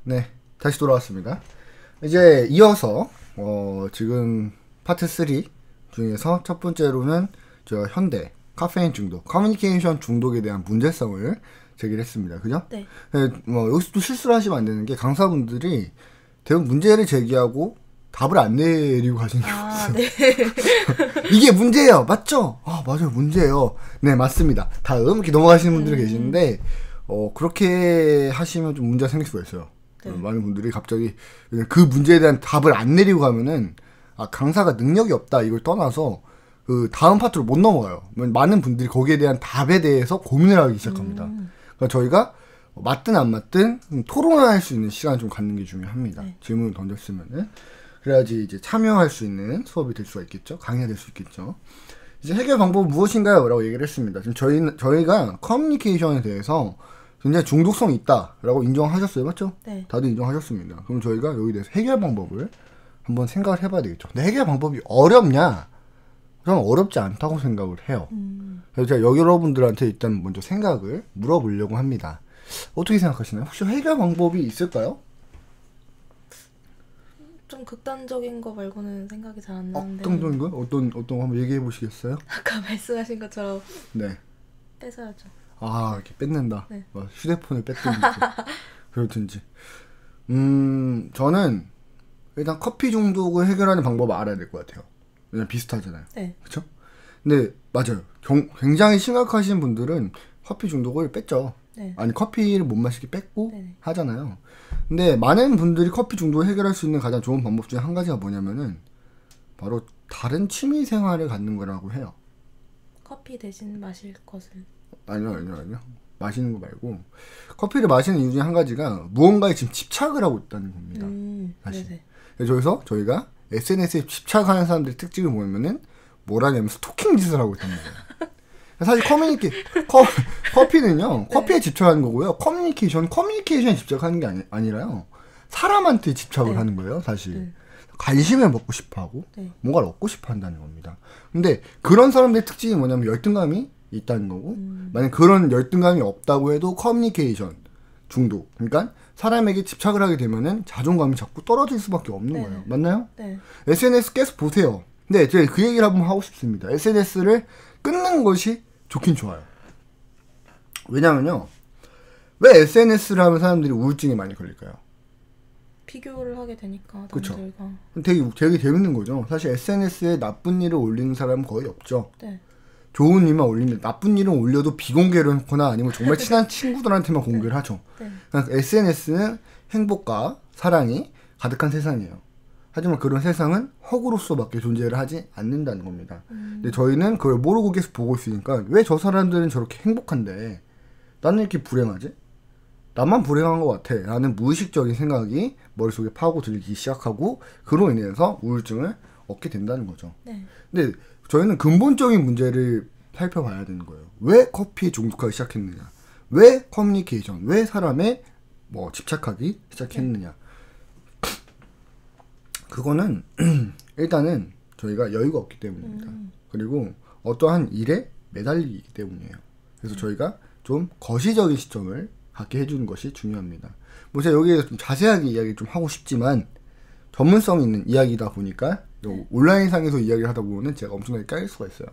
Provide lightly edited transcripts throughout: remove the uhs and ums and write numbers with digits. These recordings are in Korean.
네, 다시 돌아왔습니다. 이제 이어서 지금 파트 3 중에서 첫 번째로는 저 현대 카페인 중독, 커뮤니케이션 중독에 대한 문제성을 제기했습니다. 그죠? 네. 네, 여기서 또 실수를 하시면 안 되는 게 강사분들이 대부분 문제를 제기하고 답을 안 내리고 가시는 경우가 있어요. 네. 이게 문제예요. 맞죠? 아, 맞아요. 문제예요. 네, 맞습니다. 다음 이렇게 넘어가시는 분들이 계시는데 그렇게 하시면 좀 문제가 생길 수가 있어요. 네. 많은 분들이 갑자기 그 문제에 대한 답을 안 내리고 가면은 강사가 능력이 없다 이걸 떠나서 그 다음 파트로 못 넘어가요. 많은 분들이 거기에 대한 답에 대해서 고민을 하기 시작합니다. 그러니까 저희가 맞든 안 맞든 토론할 수 있는 시간을 좀 갖는 게 중요합니다. 네. 질문을 던졌으면은 그래야지 이제 참여할 수 있는 수업이 될 수가 있겠죠. 강의가 될 수 있겠죠. 이제 해결 방법은 무엇인가요? 라고 얘기를 했습니다. 지금 저희가 커뮤니케이션에 대해서 굉장히 중독성이 있다라고 인정하셨어요. 맞죠? 네. 다들 인정하셨습니다. 그럼 저희가 여기 대해서 해결 방법을 한번 생각을 해봐야 되겠죠. 근데 해결 방법이 어렵냐? 저는 어렵지 않다고 생각을 해요. 그래서 제가 여러분들한테 일단 먼저 생각을 물어보려고 합니다. 어떻게 생각하시나요? 혹시 해결 방법이 있을까요? 좀 극단적인 거 말고는 생각이 잘 안 나는데. 어떤 거? 어떤 거 한번 얘기해 보시겠어요? 아까 말씀하신 것처럼 네. 뺏어야죠. 이렇게 뺏는다. 네. 휴대폰을 뺏든지 그렇든지. 저는 일단 커피 중독을 해결하는 방법을 알아야 될 것 같아요. 왜냐면 비슷하잖아요. 네. 그쵸? 근데 맞아요. 굉장히 심각하신 분들은 커피 중독을 뺐죠. 네. 아니 커피를 못 마시게 뺐고 네네. 하잖아요. 근데 많은 분들이 커피 중독을 해결할 수 있는 가장 좋은 방법 중에 한 가지가 뭐냐면은 바로 다른 취미 생활을 갖는 거라고 해요. 커피 대신 마실 것을. 아니요. 마시는 거 말고 커피를 마시는 이유 중에 한 가지가 무언가에 지금 집착을 하고 있다는 겁니다. 사실. 네네. 그래서 저희가 SNS에 집착하는 사람들의 특징을 보면은 뭐라냐면 스토킹 짓을 하고 있다는 거예요. 사실 커피는요, 커피에 집착하는 거고요. 커뮤니케이션에 집착하는 게 아니라요. 사람한테 집착을 네. 하는 거예요, 사실. 네. 관심을 먹고 싶어 하고, 네. 뭔가를 얻고 싶어 한다는 겁니다. 근데 그런 사람들의 특징이 뭐냐면 열등감이 있다는 거고, 만약 그런 열등감이 없다고 해도 커뮤니케이션 중독. 그러니까 사람에게 집착을 하게 되면은 자존감이 자꾸 떨어질 수밖에 없는 네. 거예요. 맞나요? 네. SNS 계속 보세요. 근데 제가 그 얘기를 한번 하고 싶습니다. SNS를 끊는 것이 좋긴 좋아요. 왜냐면요. 왜 SNS를 하면 사람들이 우울증에 많이 걸릴까요? 비교를 하게 되니까 그쵸. 남들과. 되게 재밌는 거죠. 사실 SNS에 나쁜 일을 올리는 사람은 거의 없죠. 네. 좋은 일만 올립니다. 나쁜 일은 올려도 비공개로 하거나 아니면 정말 친한 친구들한테만 공개를 하죠. 네. 그러니까 SNS는 행복과 사랑이 가득한 세상이에요. 하지만 그런 세상은 허구로서밖에 존재를 하지 않는다는 겁니다. 근데 저희는 그걸 모르고 계속 보고 있으니까 왜 저 사람들은 저렇게 행복한데 나는 이렇게 불행하지? 나만 불행한 것 같아 라는 무의식적인 생각이 머릿속에 파고들기 시작하고 그로 인해서 우울증을 얻게 된다는 거죠. 네. 근데 저희는 근본적인 문제를 살펴봐야 되는 거예요. 왜 커피에 중독하기 시작했느냐? 왜 커뮤니케이션, 왜 사람에 집착하기 시작했느냐? 그거는 일단은 저희가 여유가 없기 때문입니다. 그리고 어떠한 일에 매달리기 때문이에요. 그래서 저희가 좀 거시적인 시점을 갖게 해주는 것이 중요합니다. 제가 여기에 좀 자세하게 이야기를 좀 하고 싶지만 전문성 있는 이야기다 보니까 온라인상에서 이야기를 하다 보면 제가 엄청나게 까일 수가 있어요.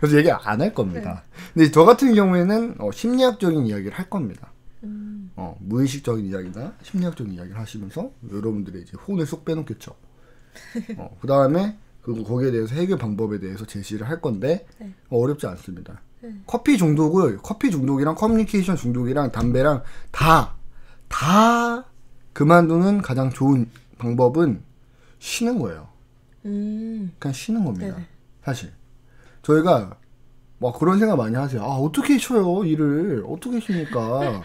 그래서 얘기 안 할 겁니다. 근데 저 같은 경우에는 심리학적인 이야기를 할 겁니다. 무의식적인 이야기나 심리학적인 이야기를 하시면서 여러분들의 이제 혼을 쏙 빼놓겠죠. 그 다음에 거기에 대해서 해결 방법에 대해서 제시를 할 건데 네. 어렵지 않습니다. 커피 중독이랑 커뮤니케이션 중독이랑 담배랑 다 그만두는 가장 좋은 방법은 쉬는 거예요. 그냥 쉬는 겁니다. 네네. 사실 저희가 그런 생각 많이 하세요. 어떻게 쉬어요 일을 어떻게 쉽니까?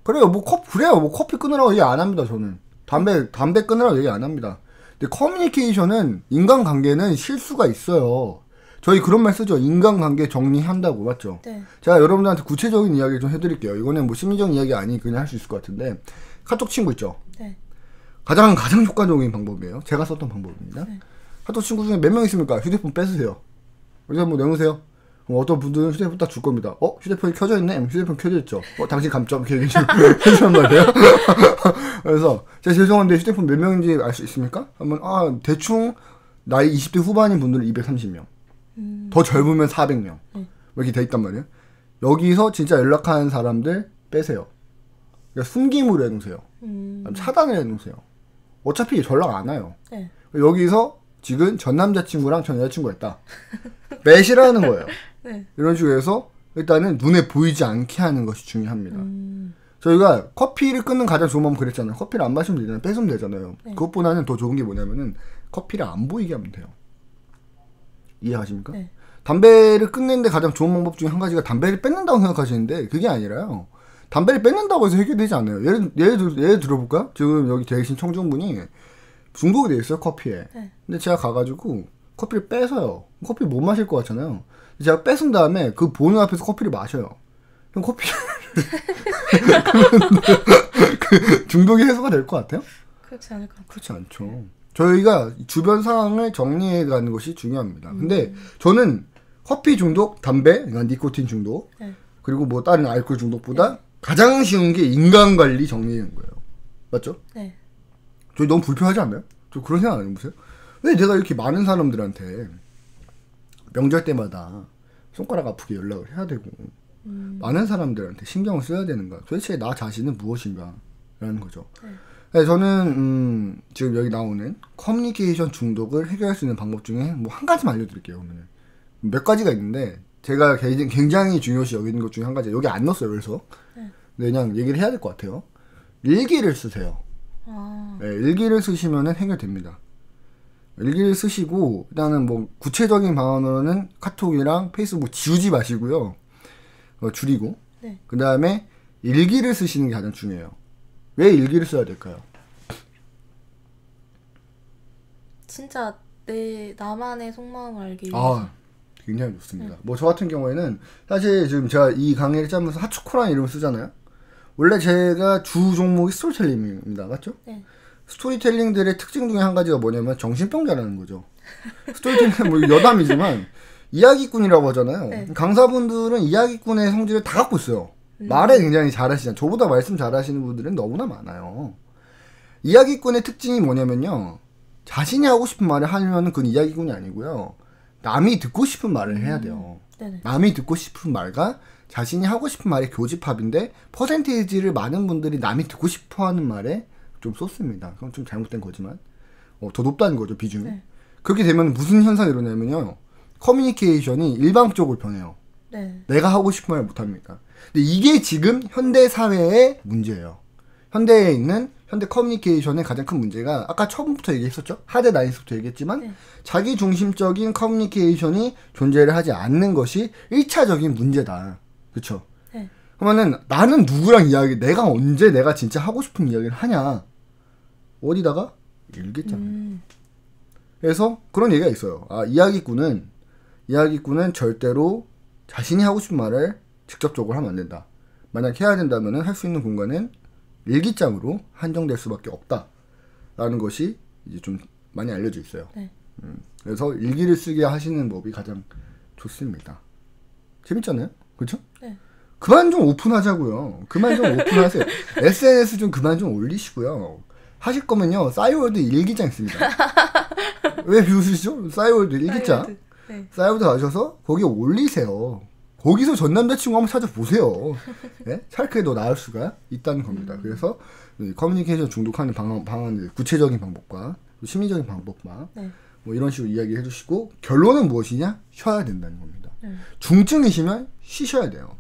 그래요 커피 끊으라고 얘기 안 합니다. 저는 담배 끊으라고 얘기 안 합니다. 근데 커뮤니케이션은 인간관계는 실수가 있어요. 저희 그런 말 쓰죠. 인간관계 정리한다고 맞죠? 네. 제가 여러분들한테 구체적인 이야기 좀 해드릴게요. 이거는 심리적인 이야기 아니 그냥 할 수 있을 것 같은데 카톡 친구 있죠? 네. 가장 효과적인 방법이에요. 제가 썼던 방법입니다. 네. 카톡 친구 중에 몇 명 있습니까? 휴대폰 뺏으세요. 여기서 한번 내놓으세요. 그럼 어떤 분들은 휴대폰 딱 줄 겁니다. 휴대폰이 켜져 있네? 휴대폰 켜져 있죠. 당신 감점 이렇게 해주란 말이에요. 그래서 제가 죄송한데 휴대폰 몇 명인지 알 수 있습니까? 하면 대충 나이 20대 후반인 분들은 230명. 더 젊으면 400명. 이렇게 돼 있단 말이에요. 여기서 진짜 연락하는 사람들 빼세요. 그러니까 숨김으로 해놓으세요. 차단을 해놓으세요. 어차피 연락 안 와요. 네. 여기서 지금 전 남자친구랑 전 여자친구가 있다. 매시라는 거예요. 네. 이런 식으로 해서 일단은 눈에 보이지 않게 하는 것이 중요합니다. 저희가 커피를 끊는 가장 좋은 방법 그랬잖아요. 커피를 안 마시면 되잖아요. 뺏으면 되잖아요. 네. 그것보다는 더 좋은 게 뭐냐면은 커피를 안 보이게 하면 돼요. 이해하십니까? 네. 담배를 끊는데 가장 좋은 방법 중에 한 가지가 담배를 뺏는다고 생각하시는데 그게 아니라요. 담배를 뺏는다고 해서 해결되지 않아요. 예를 들어볼까요? 지금 여기 계신 청중분이 중독이 돼 있어요, 커피에. 네. 근데 제가 가가지고 커피를 뺏어요. 커피 못 마실 것 같잖아요. 제가 뺏은 다음에 그 보는 앞에서 커피를 마셔요. 그럼 커피 그 중독이 해소가 될 것 같아요? 그렇지 않을 것 같아요. 그렇지 않죠. 저희가 주변 상황을 정리해가는 것이 중요합니다. 근데 저는 커피 중독, 담배, 그러니까 니코틴 중독, 네. 그리고 뭐 다른 알코올 중독보다 가장 쉬운 게 인간관리 정리하는 거예요. 맞죠? 네. 저희 너무 불편하지 않나요? 저 그런 생각 안 해보세요? 왜 내가 이렇게 많은 사람들한테 명절 때마다 손가락 아프게 연락을 해야 되고 많은 사람들한테 신경을 써야 되는가? 도대체 나 자신은 무엇인가? 라는 거죠. 네, 저는 지금 여기 나오는 커뮤니케이션 중독을 해결할 수 있는 방법 중에 뭐 한 가지만 알려드릴게요. 그러면 몇 가지가 있는데 제가 굉장히 중요시 여기는 것 중에 한 가지 여기 안 넣었어요. 그래서 그냥 얘기를 해야 될 것 같아요. 일기를 쓰세요. 네, 일기를 쓰시면은 해결됩니다. 일기를 쓰시고 일단은 뭐 구체적인 방안으로는 카톡이랑 페이스북 지우지 마시고요. 줄이고 네. 그 다음에 일기를 쓰시는 게 가장 중요해요. 왜 일기를 써야 될까요? 진짜 나만의 속마음을 알기 위해서. 굉장히 좋습니다. 뭐 저 같은 경우에는 사실 지금 제가 이 강의를 짜면서 하츠코라는 이름을 쓰잖아요. 원래 제가 주 종목이 스토리텔링입니다. 맞죠? 네. 스토리텔링들의 특징 중에 한 가지가 뭐냐면 정신병자라는 거죠. 스토리텔링은 뭐 여담이지만 이야기꾼이라고 하잖아요. 네. 강사분들은 이야기꾼의 성질을 다 갖고 있어요. 말을 굉장히 잘하시잖아요. 저보다 말씀 잘하시는 분들은 너무나 많아요. 이야기꾼의 특징이 뭐냐면요. 자신이 하고 싶은 말을 하려면 그건 이야기꾼이 아니고요. 남이 듣고 싶은 말을 해야 돼요. 네네. 남이 듣고 싶은 말과 자신이 하고 싶은 말의 교집합인데 퍼센테이지를 많은 분들이 남이 듣고 싶어하는 말에 좀 쏟습니다. 그건 좀 잘못된 거지만 더 높다는 거죠, 비중이. 네. 그렇게 되면 무슨 현상이 일어나면요. 커뮤니케이션이 일방적으로 변해요. 네. 내가 하고 싶은 말 못합니다. 근데 이게 지금 현대 사회의 문제예요. 현대에 있는 현대 커뮤니케이션의 가장 큰 문제가 아까 처음부터 얘기했었죠. 하드 나인스부터 얘기했지만 네. 자기 중심적인 커뮤니케이션이 존재를 하지 않는 것이 1차적인 문제다. 그쵸? 네. 그러면은 나는 누구랑 내가 언제 내가 진짜 하고 싶은 이야기를 하냐? 어디다가? 일기장에. 그래서 그런 얘기가 있어요. 이야기꾼은 절대로 자신이 하고 싶은 말을 직접적으로 하면 안 된다. 만약 해야 된다면은 할 수 있는 공간은 일기장으로 한정될 수밖에 없다라는 것이 이제 좀 많이 알려져 있어요. 네. 그래서 일기를 쓰게 하시는 법이 가장 좋습니다. 재밌잖아요, 그렇죠? 네. 그만 좀 오픈하자고요. 그만 좀 오픈하세요. SNS 좀 그만 좀 올리시고요. 하실 거면요, 싸이월드 일기장 있습니다. 왜 비웃으시죠? 싸이월드 일기장. 네. 싸이월드 가셔서 거기에 올리세요. 거기서 전 남자친구 한번 찾아보세요. 네? 차라리 더 나을 수가 있다는 겁니다. 그래서 커뮤니케이션 중독하는 방안들, 구체적인 방법과 심리적인 방법과 네. 뭐 이런 식으로 이야기해 주시고 결론은 무엇이냐? 쉬어야 된다는 겁니다. 중증이시면 쉬셔야 돼요.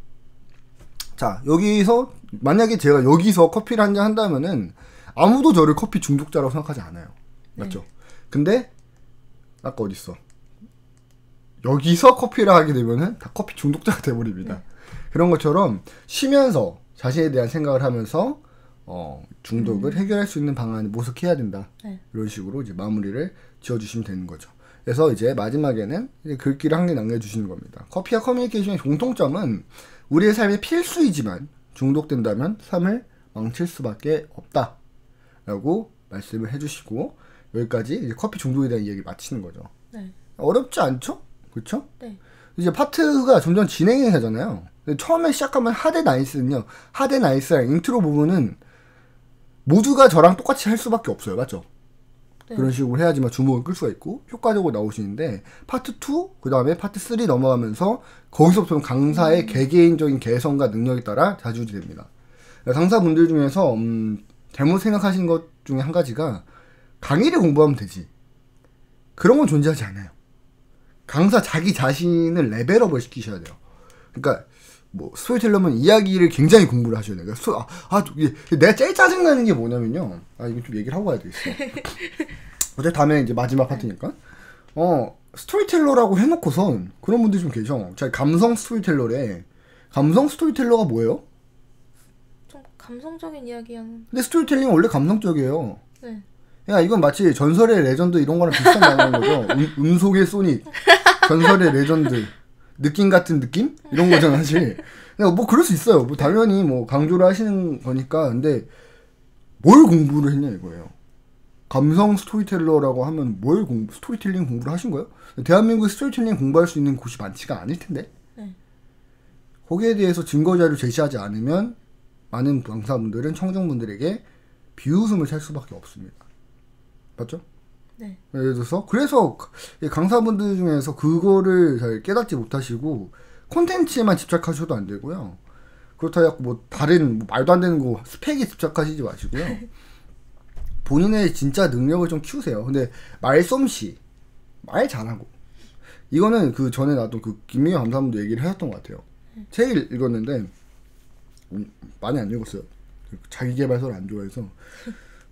자, 여기서 만약에 제가 여기서 커피를 한잔 한다면은 아무도 저를 커피 중독자라고 생각하지 않아요. 맞죠? 근데 아까 어딨어? 여기서 커피를 하게 되면은 다 커피 중독자가 돼버립니다. 그런 것처럼 쉬면서 자신에 대한 생각을 하면서 중독을 해결할 수 있는 방안을 모색해야 된다. 이런 식으로 이제 마무리를 지어주시면 되는 거죠. 그래서 이제 마지막에는 이제 글귀를 한 개 남겨주시는 겁니다. 커피와 커뮤니케이션의 공통점은 우리의 삶의 필수이지만 중독된다면 삶을 망칠 수밖에 없다. 라고 말씀을 해주시고 여기까지 이제 커피 중독에 대한 이야기를 마치는 거죠. 네. 어렵지 않죠? 그렇죠? 네. 이제 파트가 점점 진행이 되잖아요. 처음에 시작하면 하대 나이스는요. 하대 나이스랑 인트로 부분은 모두가 저랑 똑같이 할 수밖에 없어요. 맞죠? 네. 그런 식으로 해야지만 주목을 끌 수가 있고 효과적으로 나오시는데 파트 2, 그 다음에 파트 3 넘어가면서 거기서부터는 강사의 개개인적인 개성과 능력에 따라 좌지우지 됩니다. 강사분들 중에서 잘못 생각하시는 것 중에 한 가지가 강의를 공부하면 되지. 그런 건 존재하지 않아요. 강사 자기 자신을 레벨업을 시키셔야 돼요. 그러니까 뭐 스토리텔러면 이야기를 굉장히 공부를 하셔야 돼요. 내가 제일 짜증나는 게 뭐냐면요. 이거 좀 얘기를 하고 가야 되겠어. 어차피 다음에 이제 마지막 파트니까. 스토리텔러라고 해놓고선 그런 분들이 좀 계셔. 자, 감성 스토리텔러래. 감성 스토리텔러가 뭐예요? 좀 감성적인 이야기하는. 근데 스토리텔링은 원래 감성적이에요. 네. 야, 이건 마치 전설의 레전드 이런 거랑 비슷한 단어인 거죠. 음속의 소닉, 전설의 레전드, 느낌 같은 느낌? 이런 거잖아, 사실. 뭐 그럴 수 있어요. 뭐 당연히 뭐 강조를 하시는 거니까. 근데 뭘 공부를 했냐 이거예요. 감성 스토리텔러라고 하면 스토리텔링 공부를 하신 거예요? 대한민국에 스토리텔링 공부할 수 있는 곳이 많지가 않을 텐데. 네. 거기에 대해서 증거자료 제시하지 않으면 많은 강사분들은 청중분들에게 비웃음을 살 수밖에 없습니다. 맞죠? 네. 예를 들어서 그래서 강사분들 중에서 그거를 잘 깨닫지 못하시고 콘텐츠에만 집착하셔도 안 되고요. 그렇다고 해서 뭐 다른 말도 안 되는 거 스펙에 집착하시지 마시고요. 본인의 진짜 능력을 좀 키우세요. 근데 말솜씨, 말 잘하고 이거는 그 전에 나도 그 김민영 감사분도 얘기를 하셨던 것 같아요. 책 읽었는데 많이 안 읽었어요. 자기계발서를 안 좋아해서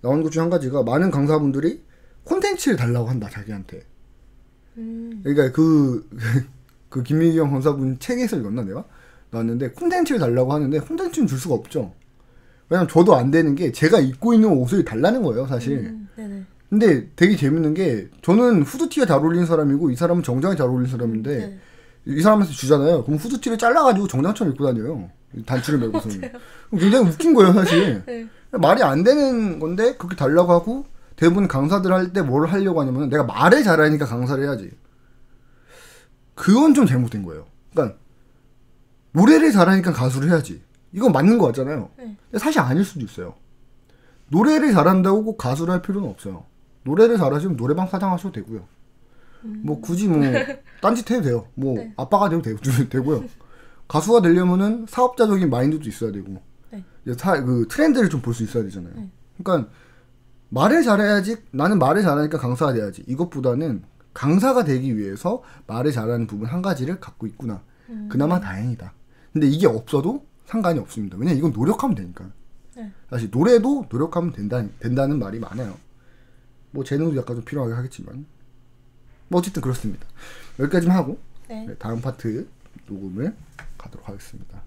나오는 것 중 한 가지가 많은 강사분들이 콘텐츠를 달라고 한다 자기한테. 그러니까 그 김민경 강사분 책에서 읽었나 내가 나왔는데 콘텐츠를 달라고 하는데 콘텐츠는 줄 수가 없죠. 왜냐면 저도 안 되는 게 제가 입고 있는 옷을 달라는 거예요 사실. 네네. 근데 되게 재밌는 게 저는 후드티가 잘 어울리는 사람이고 이 사람은 정장이 잘 어울리는 사람인데 네. 이 사람한테 주잖아요. 그럼 후드티를 잘라가지고 정장처럼 입고 다녀요. 단추를 메고서는. 굉장히 웃긴 거예요 사실. 네. 말이 안 되는 건데 그렇게 달라고 하고 대부분 강사들 할 때 뭘 하려고 하냐면 내가 말을 잘하니까 강사를 해야지. 그건 좀 잘못된 거예요. 그러니까 노래를 잘하니까 가수를 해야지. 이건 맞는 거 같잖아요. 네. 근데 사실 아닐 수도 있어요. 노래를 잘한다고 꼭 가수를 할 필요는 없어요. 노래를 잘하시면 노래방 사장 하셔도 되고요. 뭐 굳이 뭐 딴짓 해도 돼요. 뭐 네. 아빠가 돼도 되고요. 가수가 되려면은 사업자적인 마인드도 있어야 되고 네. 그 트렌드를 좀 볼 수 있어야 되잖아요. 네. 그러니까 말을 잘해야지 나는 말을 잘하니까 강사가 돼야지 이것보다는 강사가 되기 위해서 말을 잘하는 부분 한 가지를 갖고 있구나. 그나마 다행이다. 근데 이게 없어도 상관이 없습니다. 왜냐면 이건 노력하면 되니까. 네. 사실 노래도 노력하면 된다는 말이 많아요. 뭐 재능도 약간 좀 필요하게 하겠지만 뭐 어쨌든 그렇습니다. 여기까지만 하고 네. 다음 파트 녹음을 가도록 하겠습니다.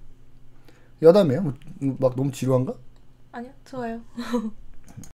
여담이에요? 막 너무 지루한가? 아니요, 좋아요.